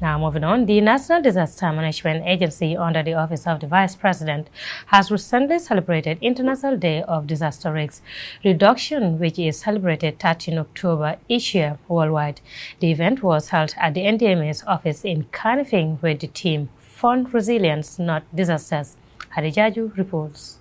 Now, moving on, the National Disaster Management Agency under the Office of the Vice President has recently celebrated International Day of Disaster Risk Reduction, which is celebrated 13 October each year worldwide. The event was held at the NDMA's office in Kanifing with the theme Fund Resilience, Not Disasters. Hadijaju reports.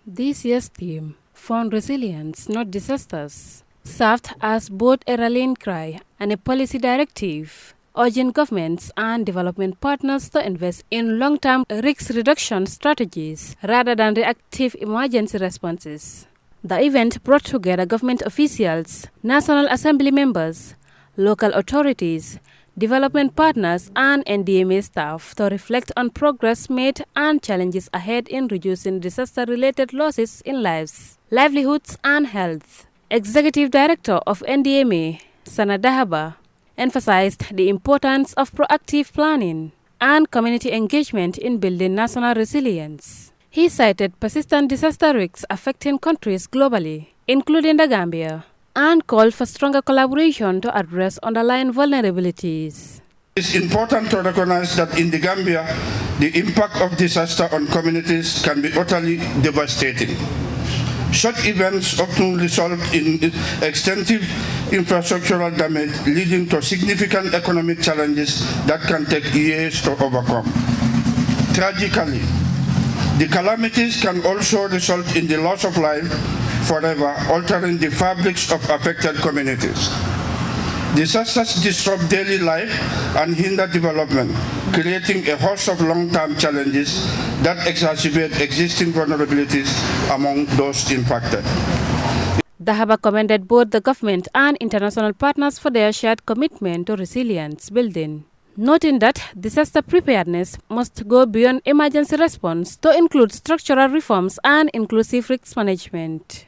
This year's theme, Fund Resilience, Not Disasters, served as both a rallying cry and a policy directive, urging governments and development partners to invest in long-term risk reduction strategies rather than reactive emergency responses. The event brought together government officials, National Assembly members, local authorities, development partners and NDMA staff to reflect on progress made and challenges ahead in reducing disaster-related losses in lives, livelihoods and health. Executive Director of NDMA, Sana Dahaba, emphasized the importance of proactive planning and community engagement in building national resilience. He cited persistent disaster risks affecting countries globally, including the Gambia, and called for stronger collaboration to address underlying vulnerabilities. It's important to recognize that in the Gambia, the impact of disaster on communities can be utterly devastating. Such events often result in extensive infrastructural damage, leading to significant economic challenges that can take years to overcome. Tragically, the calamities can also result in the loss of life forever, altering the fabrics of affected communities. Disasters disrupt daily life and hinder development, creating a host of long-term challenges that exacerbate existing vulnerabilities among those impacted. Dahaba commended both the government and international partners for their shared commitment to resilience building, noting that disaster preparedness must go beyond emergency response to include structural reforms and inclusive risk management.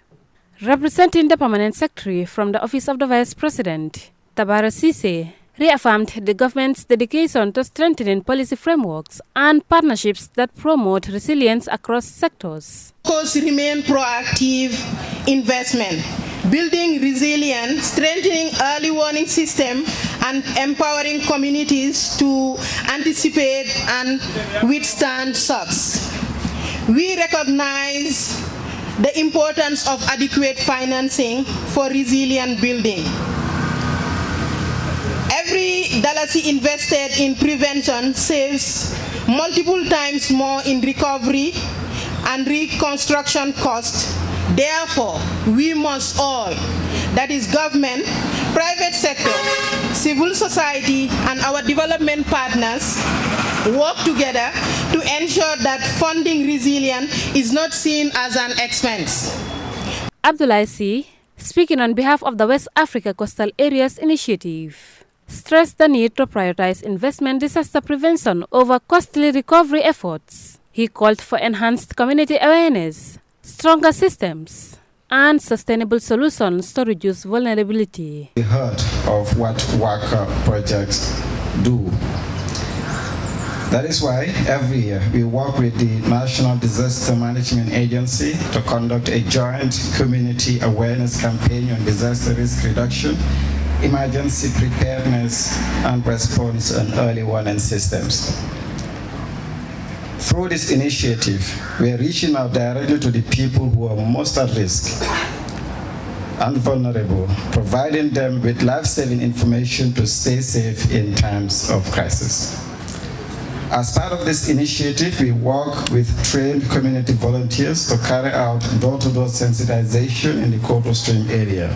Representing the Permanent Secretary from the Office of the Vice President, Tabara Sise reaffirmed the government's dedication to strengthening policy frameworks and partnerships that promote resilience across sectors. Focus remain proactive investment, building resilience, strengthening early warning system, and empowering communities to anticipate and withstand shocks. We recognize the importance of adequate financing for resilient building. Every dollar invested in prevention saves multiple times more in recovery and reconstruction costs. Therefore, we must all, that is government, private sector, civil society, and our development partners, work together to ensure that funding resilience is not seen as an expense. Abdullah C., speaking on behalf of the West Africa Coastal Areas Initiative, stressed the need to prioritize investment disaster prevention over costly recovery efforts. He called for enhanced community awareness, stronger systems, and sustainable solutions to reduce vulnerability. We heard of what worker projects do. That is why every year we work with the National Disaster Management Agency to conduct a joint community awareness campaign on disaster risk reduction, emergency preparedness and response, and early warning systems. Through this initiative, we are reaching out directly to the people who are most at risk and vulnerable, providing them with life-saving information to stay safe in times of crisis. As part of this initiative, we work with trained community volunteers to carry out door-to-door sensitization in the Koto Stream area.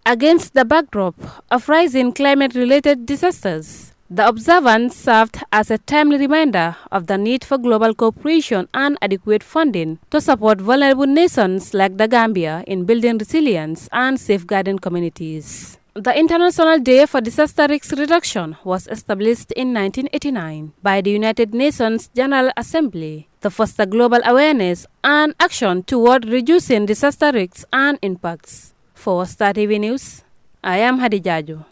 Against the backdrop of rising climate-related disasters, the observance served as a timely reminder of the need for global cooperation and adequate funding to support vulnerable nations like the Gambia in building resilience and safeguarding communities. The International Day for Disaster Risk Reduction was established in 1989 by the United Nations General Assembly to foster global awareness and action toward reducing disaster risks and impacts. For Star TV News, I am Hadijaju.